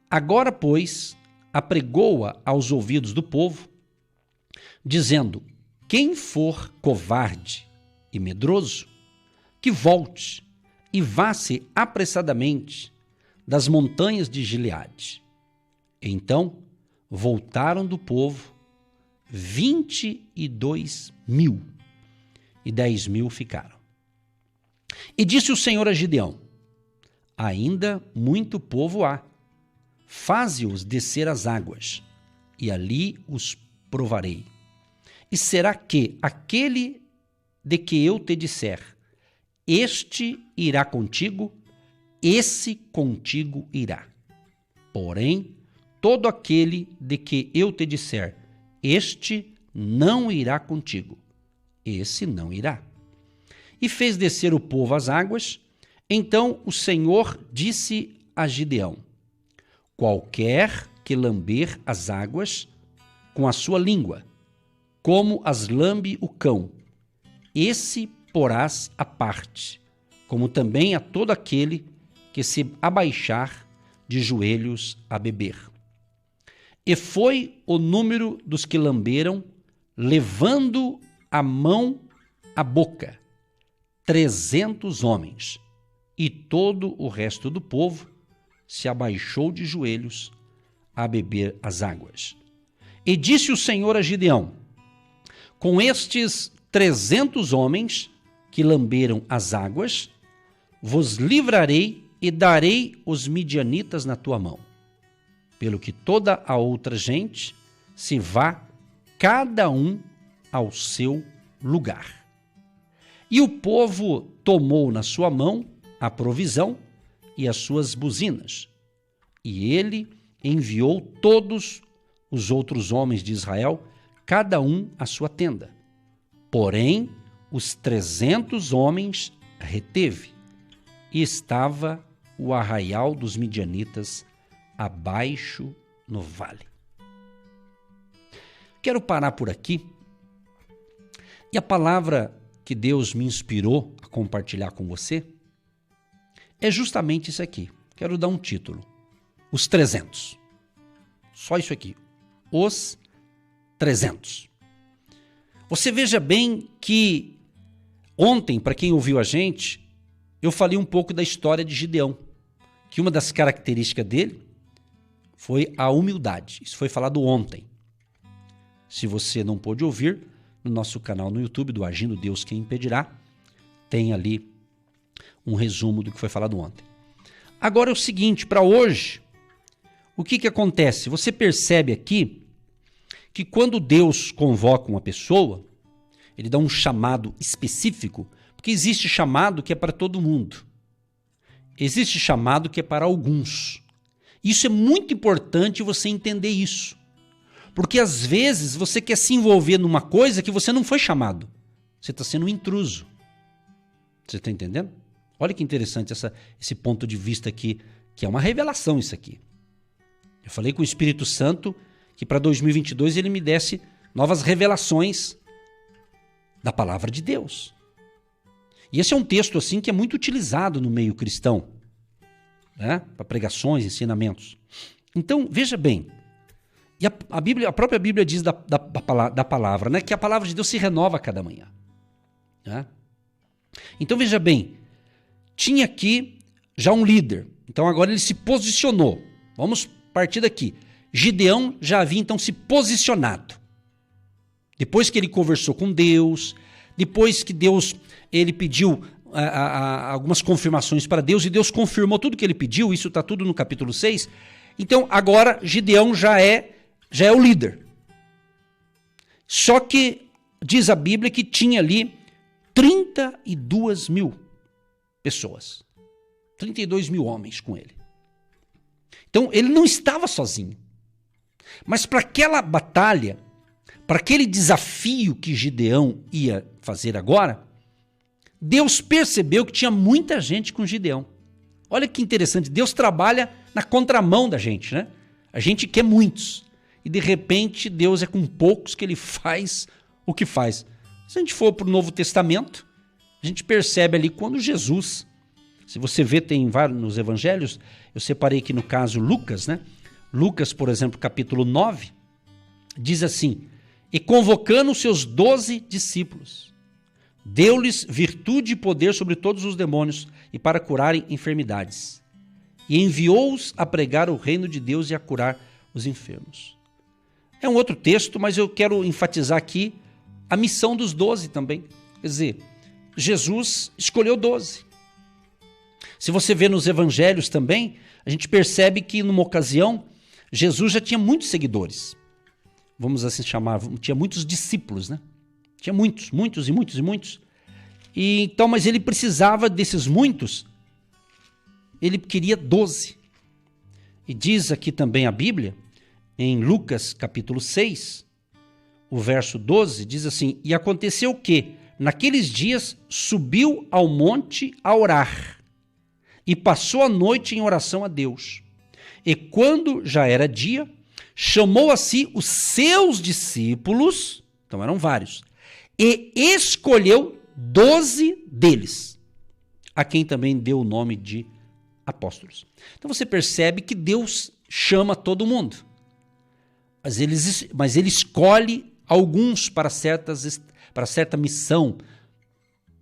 Agora, pois, apregou-a aos ouvidos do povo, dizendo: quem for covarde e medroso, que volte e vá-se apressadamente das montanhas de Gileade. Então voltaram do povo 22.000, e 10.000 ficaram. E disse o Senhor a Gideão: ainda muito povo há, faze-os descer as águas, e ali os provarei. E será que aquele de que eu te disser, este irá contigo, esse contigo irá. Porém, todo aquele de que eu te disser, este não irá contigo, esse não irá. E fez descer o povo às águas. Então o Senhor disse a Gideão: qualquer que lamber as águas com a sua língua, como as lambe o cão, esse porás à parte, como também a todo aquele que se abaixar de joelhos a beber. E foi o número dos que lamberam, levando a mão à boca, 300 homens, e todo o resto do povo se abaixou de joelhos a beber as águas. E disse o Senhor a Gideão: com estes 300 homens que lamberam as águas, vos livrarei e darei os midianitas na tua mão, pelo que toda a outra gente se vá, cada um ao seu lugar. E o povo tomou na sua mão a provisão e as suas buzinas, e ele enviou todos os outros homens de Israel, cada um à sua tenda. Porém, os 300 homens reteve, e estava o arraial dos midianitas abaixo no vale. Quero parar por aqui. E a palavra que Deus me inspirou a compartilhar com você é justamente isso aqui. Quero dar um título: Os 300. Só isso aqui. Os 300. Você veja bem que ontem, para quem ouviu a gente, eu falei um pouco da história de Gideão, que uma das características dele foi a humildade. Isso foi falado ontem. Se você não pôde ouvir, no nosso canal no YouTube, do Agindo Deus Quem Impedirá, tem ali um resumo do que foi falado ontem. Agora é o seguinte, para hoje, o que acontece? Você percebe aqui que quando Deus convoca uma pessoa, ele dá um chamado específico, porque existe chamado que é para todo mundo. Existe chamado que é para alguns. Isso é muito importante você entender isso. Porque às vezes você quer se envolver numa coisa que você não foi chamado. Você está sendo um intruso. Você está entendendo? Olha que interessante esse ponto de vista aqui, que é uma revelação isso aqui. Eu falei com o Espírito Santo que para 2022 ele me desse novas revelações da palavra de Deus. E esse é um texto assim que é muito utilizado no meio cristão, né? Para pregações, ensinamentos. Então, veja bem, e a própria Bíblia diz da palavra, né? Que a palavra de Deus se renova a cada manhã. Né? Então, veja bem, tinha aqui já um líder, então agora ele se posicionou. Vamos partir daqui. Gideão já havia então se posicionado. Depois que ele conversou com Deus, depois que Deus ele pediu algumas confirmações para Deus, e Deus confirmou tudo que ele pediu, isso está tudo no capítulo 6. Então agora Gideão já é o líder. Só que diz a Bíblia que tinha ali 32.000 pessoas. 32.000 homens com ele. Então ele não estava sozinho. Mas para aquela batalha, para aquele desafio que Gideão ia fazer agora, Deus percebeu que tinha muita gente com Gideão. Olha que interessante, Deus trabalha na contramão da gente, né? A gente quer muitos. E de repente Deus é com poucos que ele faz o que faz. Se a gente for para o Novo Testamento, a gente percebe ali quando Jesus, se você vê, tem vários nos evangelhos, eu separei aqui no caso Lucas, né? Lucas, por exemplo, capítulo 9, diz assim: e convocando os seus 12 discípulos, deu-lhes virtude e poder sobre todos os demônios e para curarem enfermidades. E enviou-os a pregar o reino de Deus e a curar os enfermos. É um outro texto, mas eu quero enfatizar aqui a missão dos 12 também. Quer dizer, Jesus escolheu 12. Se você vê nos evangelhos também, a gente percebe que numa ocasião, Jesus já tinha muitos seguidores. Vamos assim chamar, tinha muitos discípulos, né? Tinha muitos. E então, mas ele precisava desses muitos, ele queria 12. E diz aqui também a Bíblia, em Lucas capítulo 6, o verso 12, diz assim: e aconteceu que, naqueles dias, subiu ao monte a orar, e passou a noite em oração a Deus. E quando já era dia, chamou a si os seus discípulos, então eram vários, e escolheu 12 deles, a quem também deu o nome de apóstolos. Então você percebe que Deus chama todo mundo, mas ele escolhe alguns para certa missão,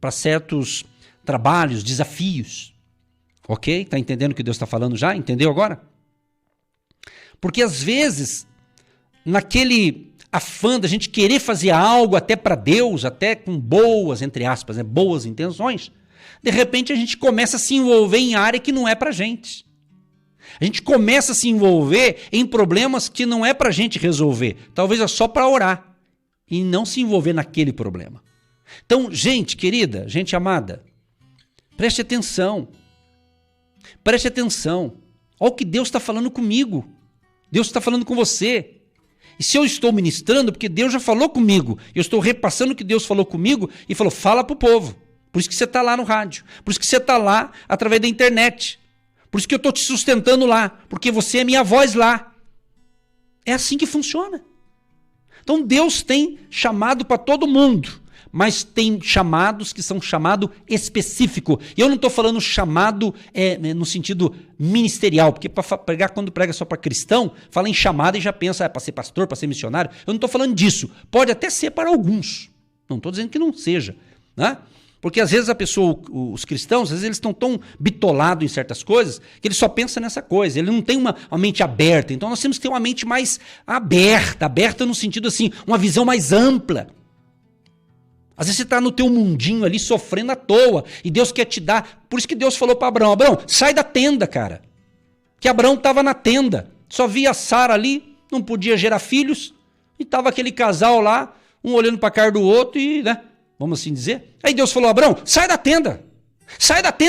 para certos trabalhos, desafios. Ok? Está entendendo o que Deus está falando já? Entendeu agora? Porque às vezes, naquele afã da gente querer fazer algo até para Deus, até com boas, entre aspas, né, boas intenções, de repente a gente começa a se envolver em área que não é para gente. A gente começa a se envolver em problemas que não é para a gente resolver. Talvez é só para orar e não se envolver naquele problema. Então, gente querida, gente amada, preste atenção. Preste atenção. Olha o que Deus está falando comigo. Deus está falando com você. E se eu estou ministrando, porque Deus já falou comigo, eu estou repassando o que Deus falou comigo e falou, fala para o povo. Por isso que você está lá no rádio. Por isso que você está lá através da internet. Por isso que eu estou te sustentando lá. Porque você é minha voz lá. É assim que funciona. Então Deus tem chamado para todo mundo. Mas tem chamados que são chamado específico. E eu não estou falando chamado no sentido ministerial, porque quando prega só para cristão, fala em chamada e já pensa para ser pastor, para ser missionário. Eu não estou falando disso. Pode até ser para alguns. Não estou dizendo que não seja. Né? Porque às vezes a pessoa, os cristãos, às vezes eles estão tão bitolados em certas coisas que ele só pensa nessa coisa. Ele não tem uma mente aberta. Então nós temos que ter uma mente mais aberta no sentido assim, uma visão mais ampla. Às vezes você está no teu mundinho ali sofrendo à toa e Deus quer te dar. Por isso que Deus falou para Abraão, Abraão, sai da tenda, cara. Que Abraão estava na tenda, só via Sara ali, não podia gerar filhos e estava aquele casal lá, um olhando para a cara do outro e, né, vamos assim dizer. Aí Deus falou, Abraão, sai da tenda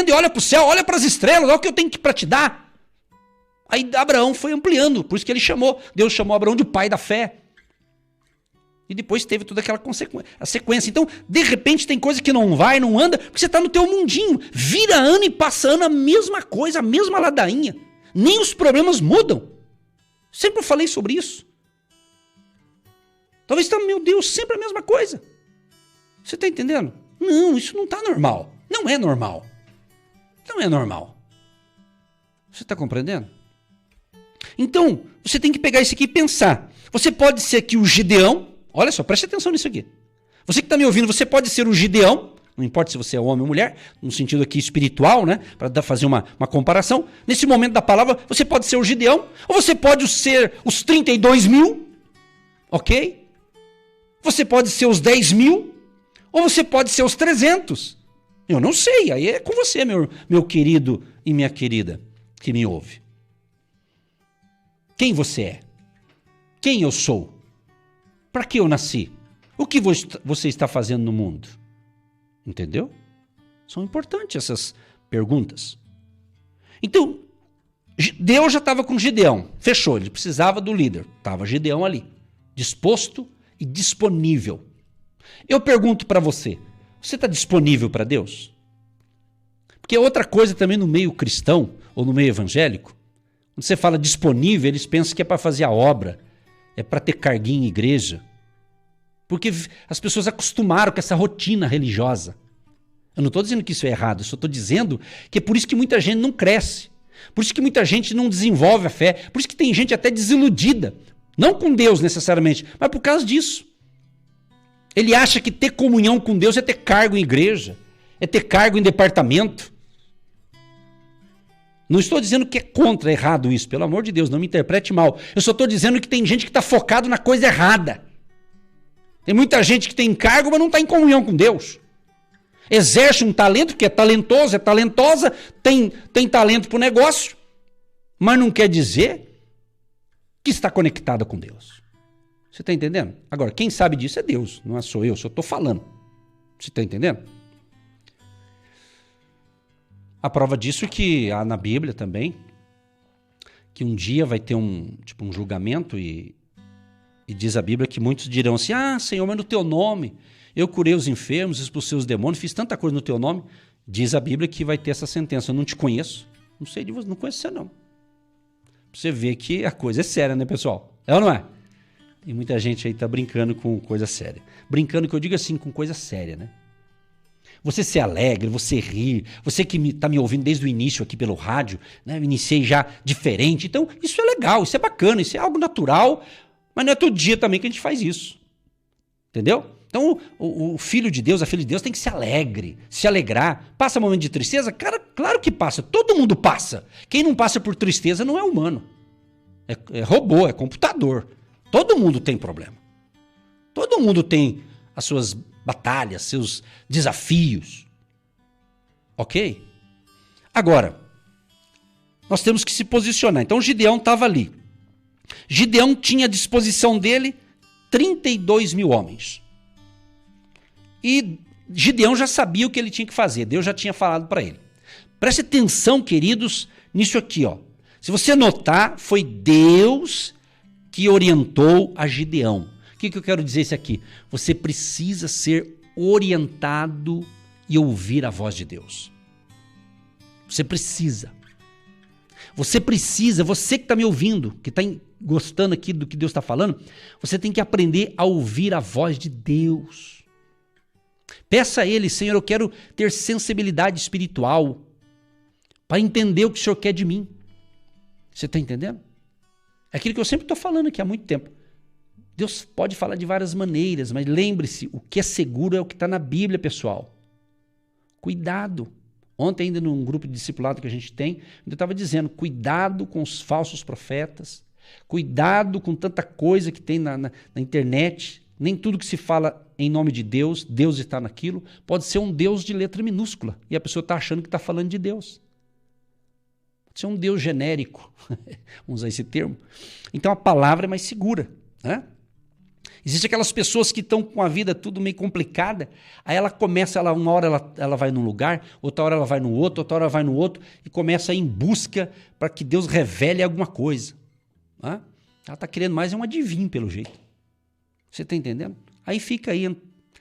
e olha para o céu, olha para as estrelas, olha o que eu tenho para te dar. Aí Abraão foi ampliando, por isso que Deus chamou Abraão de pai da fé. E depois teve toda aquela sequência. Então, de repente, tem coisa que não vai, não anda, porque você está no teu mundinho. Vira ano e passa ano a mesma coisa, a mesma ladainha. Nem os problemas mudam. Sempre falei sobre isso. Talvez está, meu Deus, sempre a mesma coisa. Você está entendendo? Não, isso não está normal. Não é normal. Não é normal. Você está compreendendo? Então, você tem que pegar isso aqui e pensar. Você pode ser aqui o Gideão. Olha só, preste atenção nisso aqui. Você que está me ouvindo, você pode ser o Gideão, não importa se você é homem ou mulher, no sentido aqui espiritual, né? Para fazer uma comparação. Nesse momento da palavra, você pode ser o Gideão, ou você pode ser os 32 mil, ok? Você pode ser os 10 mil, ou você pode ser os 300. Eu não sei, aí é com você, meu querido e minha querida, que me ouve. Quem você é? Quem eu sou? Para que eu nasci? O que você está fazendo no mundo? Entendeu? São importantes essas perguntas. Então, Deus já estava com Gideão. Fechou, ele precisava do líder. Estava Gideão ali, disposto e disponível. Eu pergunto para você, você está disponível para Deus? Porque outra coisa também no meio cristão, ou no meio evangélico, quando você fala disponível, eles pensam que é para fazer a obra, é para ter carguinho em igreja. Porque as pessoas acostumaram com essa rotina religiosa. Eu não estou dizendo que isso é errado, eu só estou dizendo que é por isso que muita gente não cresce. Por isso que muita gente não desenvolve a fé. Por isso que tem gente até desiludida. Não com Deus necessariamente, mas por causa disso. Ele acha que ter comunhão com Deus é ter cargo em igreja, é ter cargo em departamento. Não estou dizendo que é contra, errado isso, pelo amor de Deus, não me interprete mal. Eu só estou dizendo que tem gente que está focado na coisa errada. Tem muita gente que tem cargo, mas não está em comunhão com Deus. Exerce um talento, que é talentoso, é talentosa, tem talento para o negócio, mas não quer dizer que está conectada com Deus. Você está entendendo? Agora, quem sabe disso é Deus, não sou eu, só estou falando. Você está entendendo? A prova disso é que há na Bíblia também, que um dia vai ter um julgamento e diz a Bíblia que muitos dirão assim, Senhor, mas no teu nome eu curei os enfermos, expulsei os demônios, fiz tanta coisa no teu nome. Diz a Bíblia que vai ter essa sentença, eu não te conheço, não sei de você, não conheço você não. Você vê que a coisa é séria, né, pessoal? É ou não é? E muita gente aí tá brincando com coisa séria. Brincando, que eu digo assim, com coisa séria, né? Você se alegra, você ri, você que está me ouvindo desde o início aqui pelo rádio, né? Eu iniciei já diferente. Então, isso é legal, isso é bacana, isso é algo natural, mas não é todo dia também que a gente faz isso. Entendeu? Então, o filho de Deus, a filha de Deus tem que se alegrar. Passa momento de tristeza? Cara, claro que passa, todo mundo passa. Quem não passa por tristeza não é humano. É robô, é computador. Todo mundo tem problema. Todo mundo tem as suas batalhas, seus desafios. Ok? Agora, nós temos que se posicionar. Então, Gideão estava ali. Gideão tinha à disposição dele 32 mil homens. E Gideão já sabia o que ele tinha que fazer. Deus já tinha falado para ele. Preste atenção, queridos, nisso aqui, ó. Se você notar, foi Deus que orientou a Gideão. O que eu quero dizer isso aqui? Você precisa ser orientado e ouvir a voz de Deus. Você precisa. Você que está me ouvindo, que está gostando aqui do que Deus está falando, você tem que aprender a ouvir a voz de Deus. Peça a Ele, Senhor, eu quero ter sensibilidade espiritual para entender o que o Senhor quer de mim. Você está entendendo? É aquilo que eu sempre estou falando aqui há muito tempo. Deus pode falar de várias maneiras, mas lembre-se, o que é seguro é o que está na Bíblia, pessoal. Cuidado. Ontem, ainda num grupo de discipulado que a gente tem, eu estava dizendo, cuidado com os falsos profetas, cuidado com tanta coisa que tem na internet. Nem tudo que se fala em nome de Deus, Deus está naquilo, pode ser um Deus de letra minúscula, e a pessoa está achando que está falando de Deus. Pode ser um Deus genérico, vamos usar esse termo. Então a palavra é mais segura, né? Existem aquelas pessoas que estão com a vida tudo meio complicada, aí ela começa, uma hora ela vai num lugar, outra hora ela vai no outro, outra hora ela vai no outro, e começa a ir em busca para que Deus revele alguma coisa. Né? Ela está querendo mais um adivinho, pelo jeito. Você está entendendo? Aí fica aí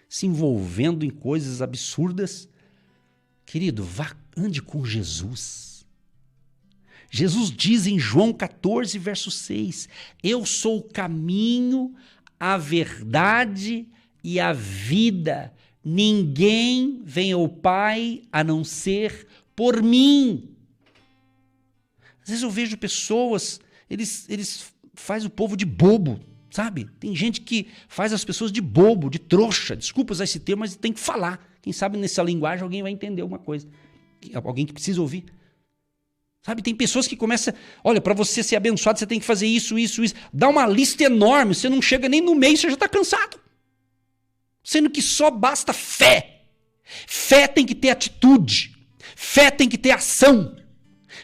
se envolvendo em coisas absurdas. Querido, ande com Jesus. Jesus diz em João 14, verso 6, eu sou o caminho, a verdade e a vida. Ninguém vem ao Pai a não ser por mim. Às vezes eu vejo pessoas, eles fazem o povo de bobo, sabe? Tem gente que faz as pessoas de bobo, de trouxa. Desculpa usar esse termo, mas tem que falar. Quem sabe nessa linguagem alguém vai entender alguma coisa. Alguém que precisa ouvir. Sabe, tem pessoas que começam, olha, para você ser abençoado, você tem que fazer isso, isso, isso. Dá uma lista enorme, você não chega nem no meio, você já está cansado. Sendo que só basta fé. Fé tem que ter atitude. Fé tem que ter ação.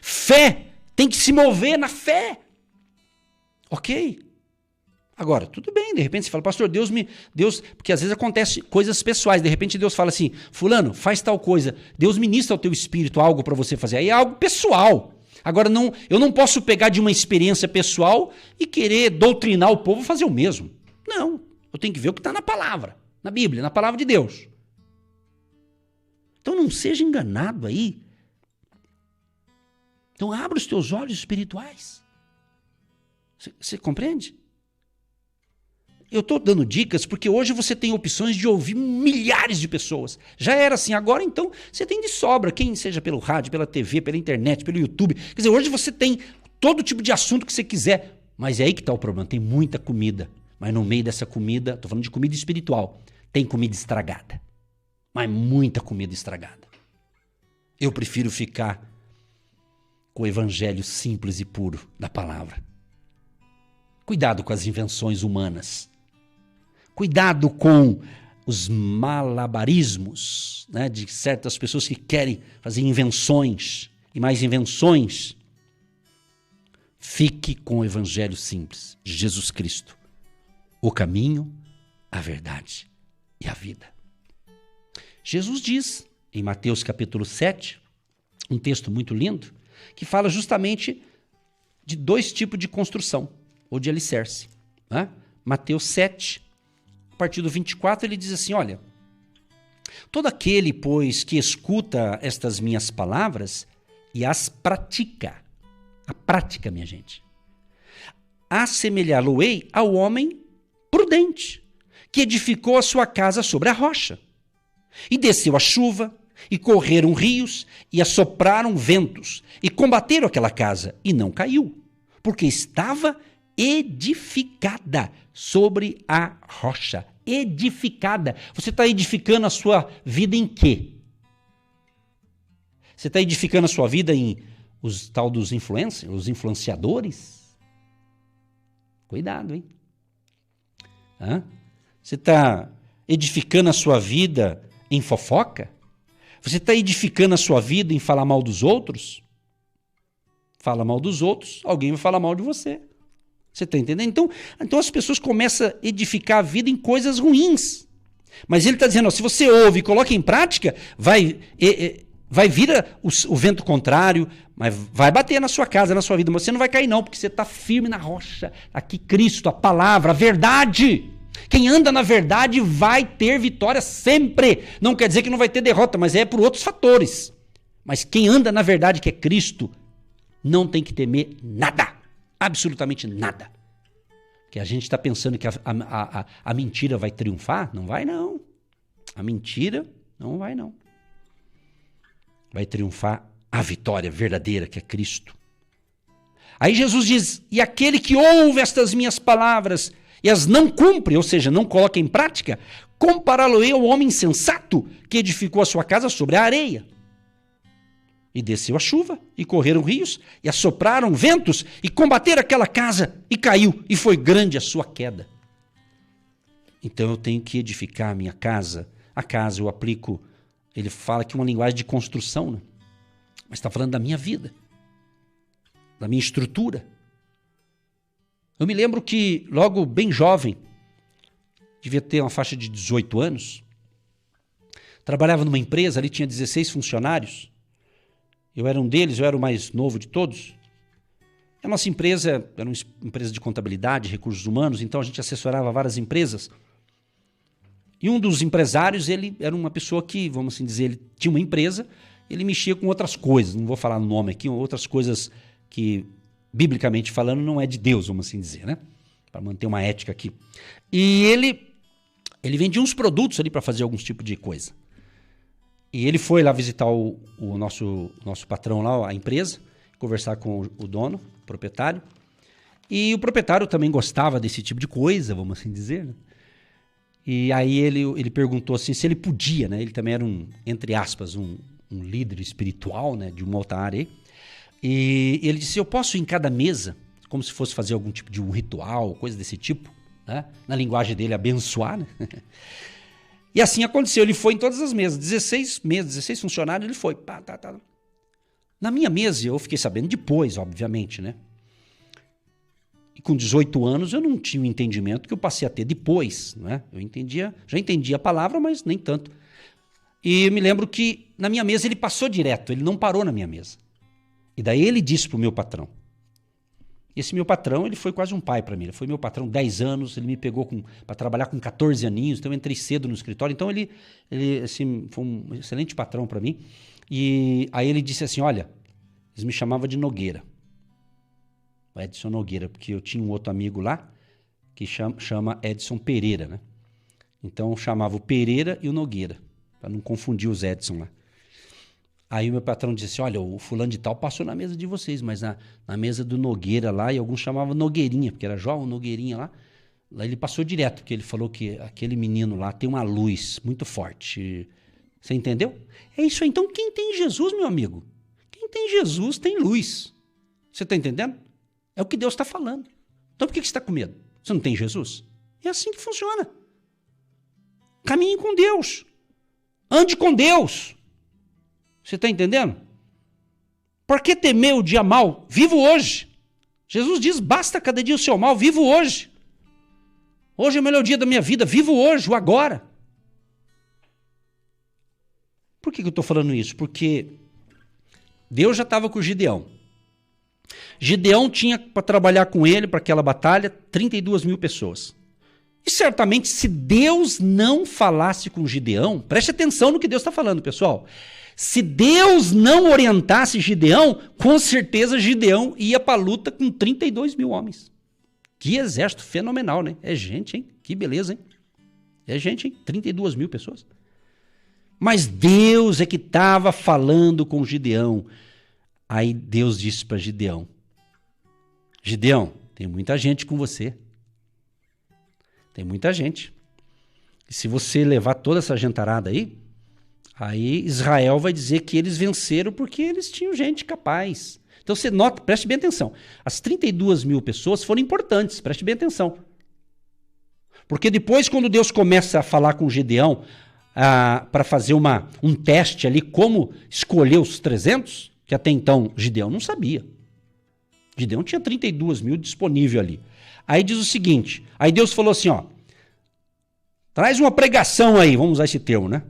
Fé tem que se mover na fé. Ok? Agora, tudo bem, de repente você fala, pastor, Deus, porque às vezes acontece coisas pessoais, de repente Deus fala assim, fulano, faz tal coisa, Deus ministra ao teu espírito algo para você fazer, aí é algo pessoal. Agora, eu não posso pegar de uma experiência pessoal e querer doutrinar o povo a fazer o mesmo. Não, eu tenho que ver o que está na palavra, na Bíblia, na palavra de Deus. Então não seja enganado aí. Então abra os teus olhos espirituais. Você compreende? Eu estou dando dicas porque hoje você tem opções de ouvir milhares de pessoas. Já era assim, agora então você tem de sobra, quem seja pelo rádio, pela TV, pela internet, pelo YouTube. Quer dizer, hoje você tem todo tipo de assunto que você quiser. Mas é aí que está o problema, tem muita comida. Mas no meio dessa comida, estou falando de comida espiritual, tem comida estragada. Mas muita comida estragada. Eu prefiro ficar com o evangelho simples e puro da palavra. Cuidado com as invenções humanas. Cuidado com os malabarismos, né, de certas pessoas que querem fazer invenções e mais invenções. Fique com o evangelho simples, Jesus Cristo, o caminho, a verdade e a vida. Jesus diz em Mateus capítulo 7, um texto muito lindo, que fala justamente de dois tipos de construção, ou de alicerce. Né? Mateus 7, a partir do 24, ele diz assim, olha, todo aquele, pois, que escuta estas minhas palavras e as pratica, a prática, minha gente, assemelhá-lo-ei ao homem prudente, que edificou a sua casa sobre a rocha. E desceu a chuva, e correram rios, e assopraram ventos, e combateram aquela casa, e não caiu, porque estava edificada sobre a rocha. Edificada. Você está edificando a sua vida em quê? Você está edificando a sua vida em os tal dos influencers, os influenciadores? Cuidado, hein? Você está edificando a sua vida em fofoca? Você está edificando a sua vida em falar mal dos outros? Fala mal dos outros, alguém vai falar mal de você. Você está entendendo? Então as pessoas começam a edificar a vida em coisas ruins. Mas ele está dizendo, ó, se você ouve e coloca em prática, vai vir o vento contrário, mas vai bater na sua casa, na sua vida, mas você não vai cair não, porque você está firme na rocha. Aqui Cristo, a palavra, a verdade. Quem anda na verdade vai ter vitória sempre. Não quer dizer que não vai ter derrota, mas é por outros fatores. Mas quem anda na verdade, que é Cristo, não tem que temer nada. Absolutamente nada. Que a gente está pensando que a mentira vai triunfar? Não vai não. A mentira não vai não. Vai triunfar a vitória verdadeira, que é Cristo. Aí Jesus diz, e aquele que ouve estas minhas palavras e as não cumpre, ou seja, não coloca em prática, compará-lo-ei ao homem insensato que edificou a sua casa sobre a areia. E desceu a chuva, e correram rios, e assopraram ventos, e combateram aquela casa, e caiu, e foi grande a sua queda. Então eu tenho que edificar a minha casa. A casa eu aplico, ele fala que é uma linguagem de construção, né? Mas está falando da minha vida, da minha estrutura. Eu me lembro que logo bem jovem, devia ter uma faixa de 18 anos, trabalhava numa empresa, ali tinha 16 funcionários, eu era um deles, eu era o mais novo de todos. A nossa empresa era uma empresa de contabilidade, recursos humanos, então a gente assessorava várias empresas. E um dos empresários, ele era uma pessoa que, vamos assim dizer, ele tinha uma empresa, ele mexia com outras coisas, não vou falar no nome aqui, outras coisas que, biblicamente falando, não é de Deus, vamos assim dizer, né? Para manter uma ética aqui. E ele vendia uns produtos ali para fazer alguns tipos de coisa. E ele foi lá visitar o nosso patrão lá, a empresa, conversar com o dono, o proprietário. E o proprietário também gostava desse tipo de coisa, vamos assim dizer, né? E aí ele perguntou assim se ele podia, né? Ele também era entre aspas, um líder espiritual, né? De uma outra área aí. E ele disse, eu posso ir em cada mesa, como se fosse fazer algum tipo de um ritual, coisa desse tipo, né? Na linguagem dele, abençoar, né? E assim aconteceu, ele foi em todas as mesas, 16 mesas, 16 funcionários, ele foi. Na minha mesa, eu fiquei sabendo depois, obviamente, né? E com 18 anos eu não tinha o entendimento que eu passei a ter depois, né? Já entendia a palavra, mas nem tanto. E eu me lembro que na minha mesa ele passou direto, ele não parou na minha mesa. E daí ele disse pro meu patrão. Esse meu patrão, ele foi quase um pai para mim. Ele foi meu patrão 10 anos, ele me pegou para trabalhar com 14 aninhos, então eu entrei cedo no escritório. Então ele assim, foi um excelente patrão para mim. E aí ele disse assim, olha, eles me chamavam de Nogueira. O Edson Nogueira, porque eu tinha um outro amigo lá, que chama Edson Pereira, né? Então chamava o Pereira e o Nogueira, para não confundir os Edson lá. Aí o meu patrão disse assim, olha, o fulano de tal passou na mesa de vocês, mas na mesa do Nogueira lá, e alguns chamavam Nogueirinha, porque era João Nogueirinha lá ele passou direto, porque ele falou que aquele menino lá tem uma luz muito forte. Você entendeu? É isso aí. Então quem tem Jesus, meu amigo? Quem tem Jesus tem luz. Você está entendendo? É o que Deus está falando. Então por que você está com medo? Você não tem Jesus? É assim que funciona. Caminhe com Deus. Ande com Deus. Você está entendendo? Por que temer o dia mau? Vivo hoje. Jesus diz, basta cada dia o seu mal, vivo hoje. Hoje é o melhor dia da minha vida, vivo hoje, o agora. Por que eu estou falando isso? Porque Deus já estava com o Gideão. Gideão tinha para trabalhar com ele, para aquela batalha, 32 mil pessoas. E certamente, se Deus não falasse com Gideão, preste atenção no que Deus está falando, pessoal. Se Deus não orientasse Gideão, com certeza Gideão ia para a luta com 32 mil homens. Que exército fenomenal, né? É gente, hein? Que beleza, hein? É gente, hein? 32 mil pessoas. Mas Deus é que estava falando com Gideão. Aí Deus disse para Gideão, Gideão, tem muita gente com você. Tem muita gente. E se você levar toda essa gentarada aí Israel vai dizer que eles venceram porque eles tinham gente capaz. Então você nota, preste bem atenção. As 32 mil pessoas foram importantes, preste bem atenção. Porque depois, quando Deus começa a falar com Gideão para fazer um teste ali, como escolher os 300, que até então Gideão não sabia. Gideão tinha 32 mil disponível ali. Aí diz o seguinte, aí Deus falou assim, ó, traz uma pregação aí, vamos usar esse termo, né?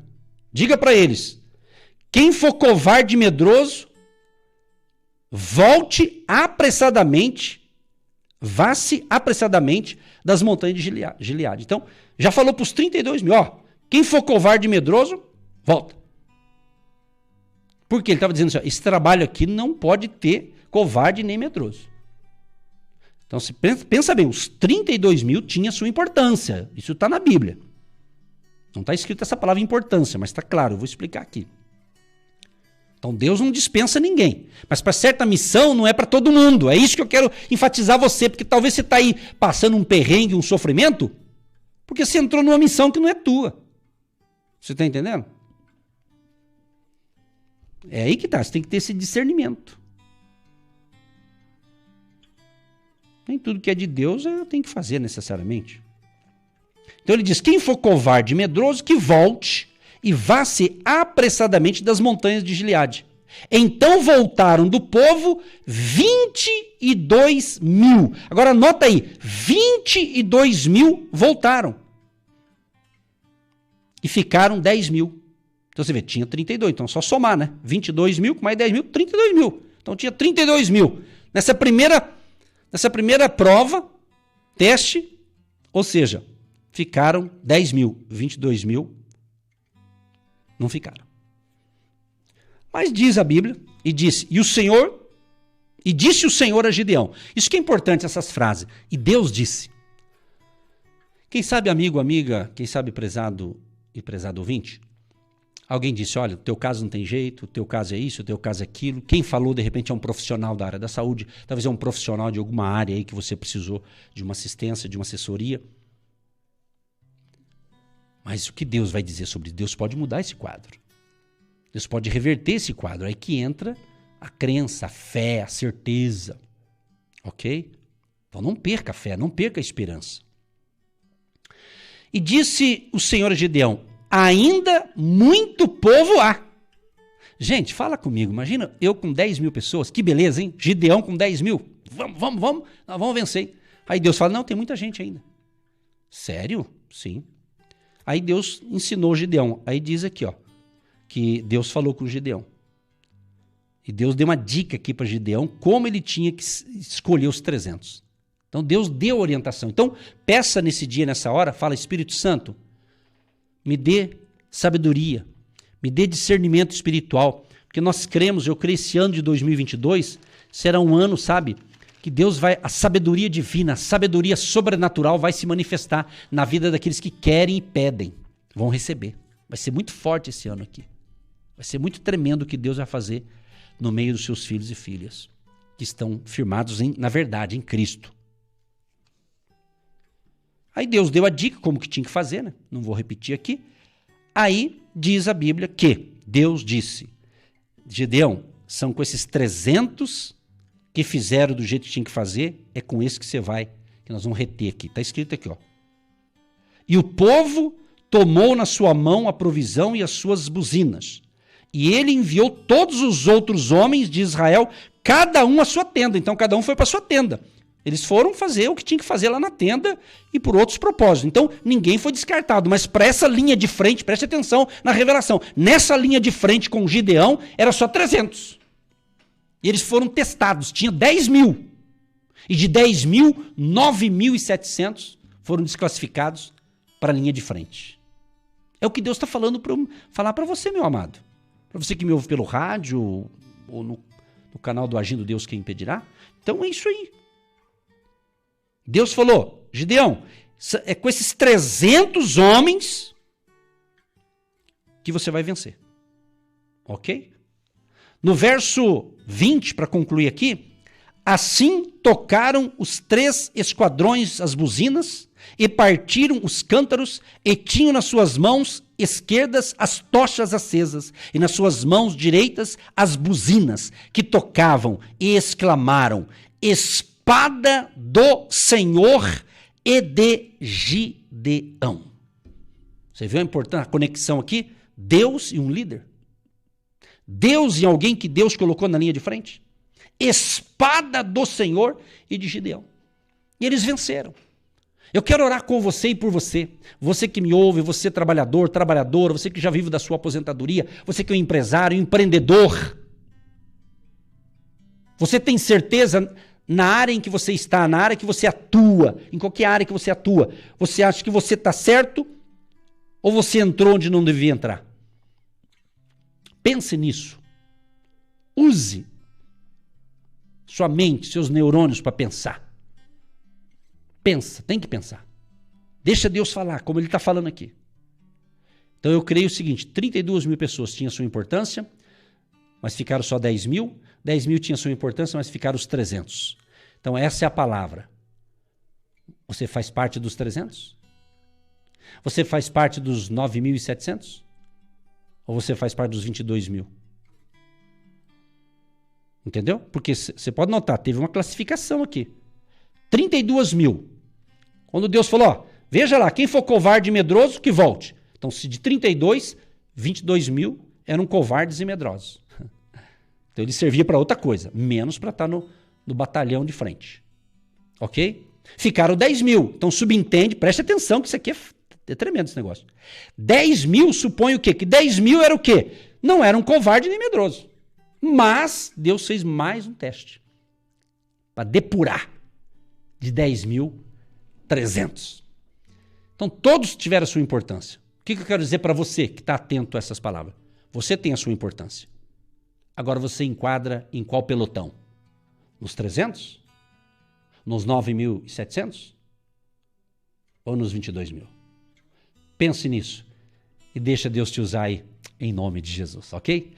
Diga para eles, quem for covarde e medroso, vá-se apressadamente das montanhas de Gileade. Então, já falou para os 32 mil, ó, quem for covarde e medroso, volta. Porque ele estava dizendo assim, ó, esse trabalho aqui não pode ter covarde nem medroso. Então, pensa bem, os 32 mil tinha sua importância, isso está na Bíblia. Não está escrito essa palavra importância, mas está claro, eu vou explicar aqui. Então Deus não dispensa ninguém. Mas para certa missão não é para todo mundo. É isso que eu quero enfatizar você, porque talvez você está aí passando um perrengue, um sofrimento, porque você entrou numa missão que não é tua. Você está entendendo? É aí que está, você tem que ter esse discernimento. Nem tudo que é de Deus eu tenho que fazer necessariamente. Então ele diz, quem for covarde e medroso, que volte e vá-se apressadamente das montanhas de Gileade. Então voltaram do povo 22 mil. Agora anota aí, 22 mil voltaram. E ficaram 10 mil. Então você vê, tinha 32, então só somar, né? 22 mil com mais 10 mil, 32 mil. Então tinha 32 mil. Nessa primeira prova, teste, ou seja, ficaram 10 mil, 22 mil não ficaram. Mas diz a Bíblia, e disse o Senhor a Gideão. Isso que é importante, essas frases. E Deus disse. Quem sabe, amigo, amiga, quem sabe, prezado e prezado ouvinte, alguém disse, olha, o teu caso não tem jeito, o teu caso é isso, o teu caso é aquilo. Quem falou, de repente, é um profissional da área da saúde, talvez é um profissional de alguma área aí que você precisou de uma assistência, de uma assessoria. Mas o que Deus vai dizer sobre isso? Deus pode mudar esse quadro. Deus pode reverter esse quadro. Aí que entra a crença, a fé, a certeza. Ok? Então não perca a fé, não perca a esperança. E disse o Senhor a Gideão, ainda muito povo há. Gente, fala comigo. Imagina eu com 10 mil pessoas. Que beleza, hein? Gideão com 10 mil. Vamos. Nós vamos vencer. Aí Deus fala, não, tem muita gente ainda. Sério? Sim. Aí Deus ensinou Gideão. Aí diz aqui, ó, que Deus falou com Gideão. E Deus deu uma dica aqui para Gideão como ele tinha que escolher os 300. Então Deus deu orientação. Então peça nesse dia, nessa hora, fala, Espírito Santo, me dê sabedoria, me dê discernimento espiritual, porque nós cremos, eu creio esse ano de 2022 será um ano, sabe, que Deus vai, a sabedoria divina, a sabedoria sobrenatural vai se manifestar na vida daqueles que querem e pedem. Vão receber. Vai ser muito forte esse ano aqui. Vai ser muito tremendo o que Deus vai fazer no meio dos seus filhos e filhas, que estão firmados na verdade, em Cristo. Aí Deus deu a dica como que tinha que fazer, né? Não vou repetir aqui. Aí diz a Bíblia que Deus disse, Gideão, são com esses 300 que fizeram do jeito que tinha que fazer, é com esse que você vai, que nós vamos reter aqui. Está escrito aqui, ó. E o povo tomou na sua mão a provisão e as suas buzinas. E ele enviou todos os outros homens de Israel, cada um à sua tenda. Então, cada um foi para a sua tenda. Eles foram fazer o que tinha que fazer lá na tenda e por outros propósitos. Então, ninguém foi descartado. Mas para essa linha de frente, preste atenção na revelação. Nessa linha de frente com Gideão, era só 300. E eles foram testados. Tinha 10 mil. E de 10 mil, 9.700 foram desclassificados para a linha de frente. É o que Deus está falando para falar para você, meu amado. Para você que me ouve pelo rádio ou no canal do Agindo Deus Quem Impedirá. Então é isso aí. Deus falou, Gideão, é com esses 300 homens que você vai vencer. Ok? No verso 20, para concluir aqui, assim tocaram os 3 esquadrões as buzinas e partiram os cântaros e tinham nas suas mãos esquerdas as tochas acesas e nas suas mãos direitas as buzinas que tocavam e exclamaram, espada do Senhor e de Gideão. Você viu a conexão aqui? Deus e um líder. Deus e alguém que Deus colocou na linha de frente. Espada do Senhor e de Gideão. E eles venceram. Eu quero orar com você e por você. Você que me ouve, você trabalhador, trabalhadora, você que já vive da sua aposentadoria, você que é um empresário, um empreendedor. Você tem certeza na área em que você está, na área que você atua, em qualquer área que você atua, você acha que você está certo ou você entrou onde não devia entrar? Pense nisso. Use sua mente, seus neurônios para pensar. Pensa, tem que pensar. Deixa Deus falar, como Ele está falando aqui. Então eu creio o seguinte, 32 mil pessoas tinham sua importância, mas ficaram só 10 mil. 10 mil tinham sua importância, mas ficaram os 300. Então essa é a palavra. Você faz parte dos 300? Você faz parte dos 9.700? Ou você faz parte dos 22 mil? Entendeu? Porque você pode notar, teve uma classificação aqui. 32 mil. Quando Deus falou, ó, veja lá, quem for covarde e medroso, que volte. Então, se de 32, 22 mil eram covardes e medrosos. Então, ele servia para outra coisa, menos para estar no batalhão de frente. Ok? Ficaram 10 mil. Então, subentende, preste atenção que isso aqui é tremendo esse negócio. 10 mil supõe o quê? Que 10 mil era o quê? Não era um covarde nem medroso. Mas Deus fez mais um teste para depurar de 10.300. Então todos tiveram a sua importância. O que eu quero dizer para você que está atento a essas palavras? Você tem a sua importância. Agora você enquadra em qual pelotão? Nos 300? Nos 9.700? Ou nos 22 mil? Pense nisso e deixa Deus te usar aí em nome de Jesus, ok?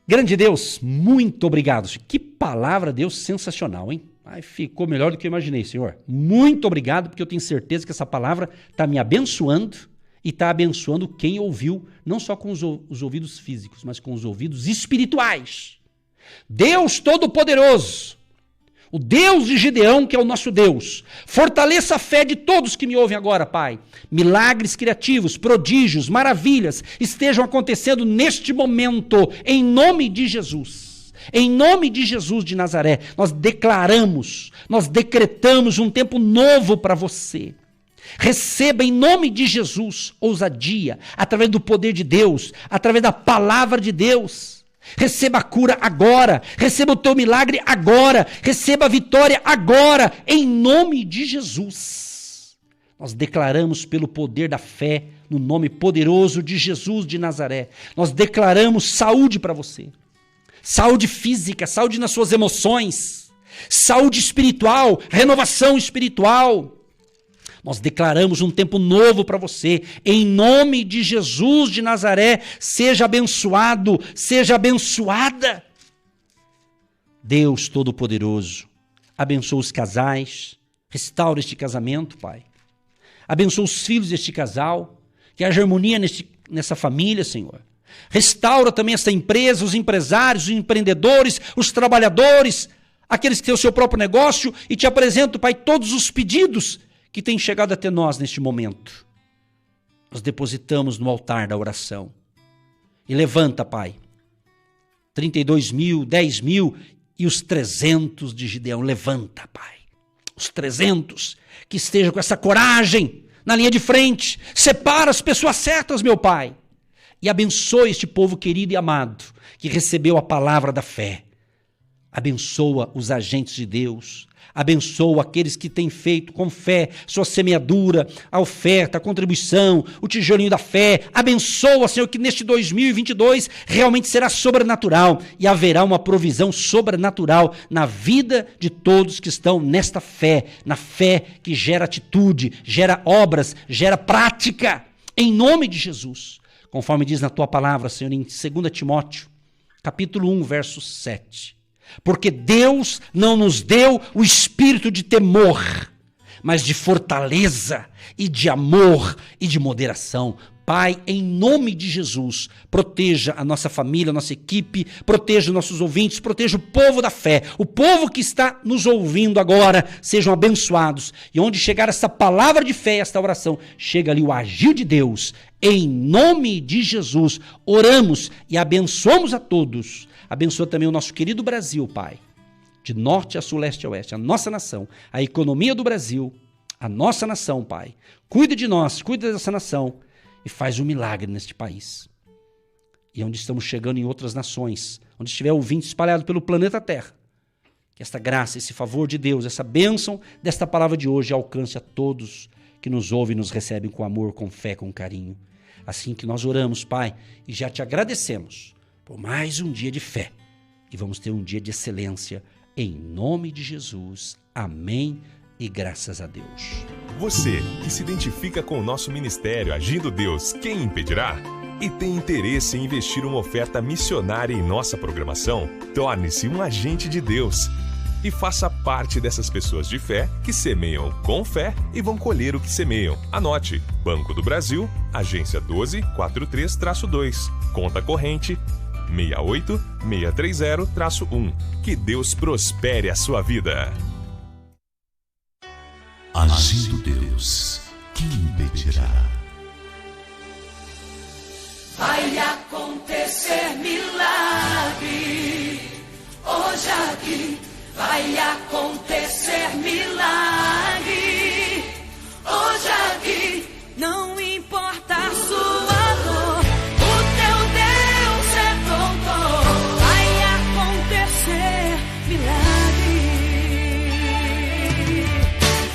Grande Deus, muito obrigado. Que palavra, Deus, sensacional, hein? Ai, ficou melhor do que eu imaginei, Senhor. Muito obrigado, porque eu tenho certeza que essa palavra está me abençoando e está abençoando quem ouviu, não só com os ouvidos físicos, mas com os ouvidos espirituais. Deus Todo-Poderoso, o Deus de Gideão, que é o nosso Deus, fortaleça a fé de todos que me ouvem agora, Pai. Milagres criativos, prodígios, maravilhas estejam acontecendo neste momento, em nome de Jesus. Em nome de Jesus de Nazaré, nós declaramos, nós decretamos um tempo novo para você. Receba em nome de Jesus ousadia, através do poder de Deus, através da palavra de Deus. Receba a cura agora, receba o teu milagre agora, receba a vitória agora, em nome de Jesus. Nós declaramos pelo poder da fé, no nome poderoso de Jesus de Nazaré, nós declaramos saúde para você. Saúde física, saúde nas suas emoções, saúde espiritual, renovação espiritual. Nós declaramos um tempo novo para você. Em nome de Jesus de Nazaré, seja abençoado, seja abençoada. Deus Todo-Poderoso, abençoa os casais, restaura este casamento, Pai. Abençoa os filhos deste casal, que haja harmonia nessa família, Senhor. Restaura também essa empresa, os empresários, os empreendedores, os trabalhadores, aqueles que têm o seu próprio negócio, e te apresento, Pai, todos os pedidos que têm chegado até nós neste momento. Nós depositamos no altar da oração. E levanta, Pai, 32 mil, 10 mil e os 300 de Gideão. Levanta, Pai, os 300 que estejam com essa coragem na linha de frente. Separa as pessoas certas, meu Pai. E abençoa este povo querido e amado que recebeu a palavra da fé. Abençoa os agentes de Deus. Abençoa aqueles que têm feito com fé sua semeadura, a oferta, a contribuição, o tijolinho da fé. Abençoa, Senhor, que neste 2022 realmente será sobrenatural e haverá uma provisão sobrenatural na vida de todos que estão nesta fé, na fé que gera atitude, gera obras, gera prática, em nome de Jesus. Conforme diz na tua palavra, Senhor, em 2 Timóteo, capítulo 1, verso 7. Porque Deus não nos deu o espírito de temor, mas de fortaleza e de amor e de moderação. Pai, em nome de Jesus, proteja a nossa família, a nossa equipe, proteja os nossos ouvintes, proteja o povo da fé, o povo que está nos ouvindo agora, sejam abençoados. E onde chegar essa palavra de fé, esta oração, chega ali o agir de Deus. Em nome de Jesus, oramos e abençoamos a todos. Abençoa também o nosso querido Brasil, Pai, de norte a sul, leste a oeste, a nossa nação, a economia do Brasil, a nossa nação, Pai. Cuida de nós, cuida dessa nação e faz um milagre neste país. E onde estamos chegando em outras nações, onde estiver ouvinte espalhado pelo planeta Terra, que esta graça, esse favor de Deus, essa bênção desta palavra de hoje alcance a todos que nos ouvem e nos recebem com amor, com fé, com carinho. Assim que nós oramos, Pai, e já te agradecemos por mais um dia de fé. E vamos ter um dia de excelência, em nome de Jesus. Amém e graças a Deus. Você que se identifica com o nosso ministério Agindo Deus, quem impedirá? E tem interesse em investir uma oferta missionária em nossa programação? Torne-se um agente de Deus e faça parte dessas pessoas de fé que semeiam com fé e vão colher o que semeiam. Anote: Banco do Brasil, agência 1243-2, conta corrente 68630-1. Que Deus prospere a sua vida. Agindo Deus, quem impedirá? Vai acontecer milagre hoje aqui. Vai acontecer milagre hoje aqui. Não importa a sua dor, o teu Deus é doutor. Vai acontecer milagre.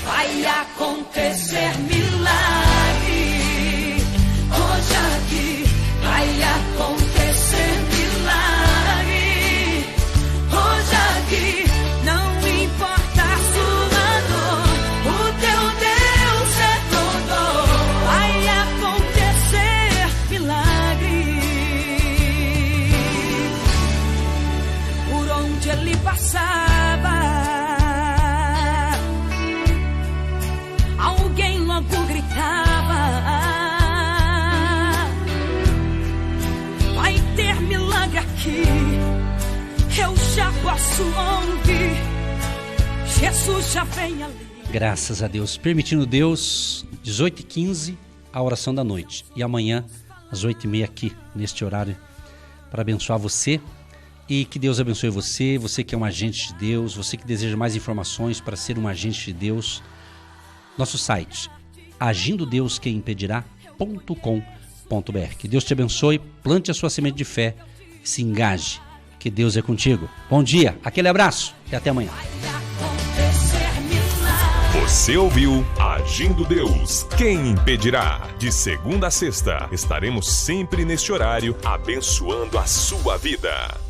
Vai acontecer milagre hoje aqui. Vai acontecer milagre hoje aqui. Não importa a sua dor, o teu Deus é todo. Vai acontecer milagre. Por onde ele passava, alguém logo gritava: vai ter milagre aqui. Eu já posso ouvir, Jesus já vem ali. Graças a Deus. Permitindo Deus, 18h15, a oração da noite. E amanhã, às 8h30 aqui, neste horário, para abençoar você. E que Deus abençoe você, você que é um agente de Deus, você que deseja mais informações para ser um agente de Deus. Nosso site, agindodeuskemimpedirá.com.br. Que Deus te abençoe, plante a sua semente de fé e se engaje. Que Deus é contigo. Bom dia, aquele abraço e até amanhã. Você ouviu Agindo Deus, quem impedirá? De segunda a sexta, estaremos sempre neste horário abençoando a sua vida.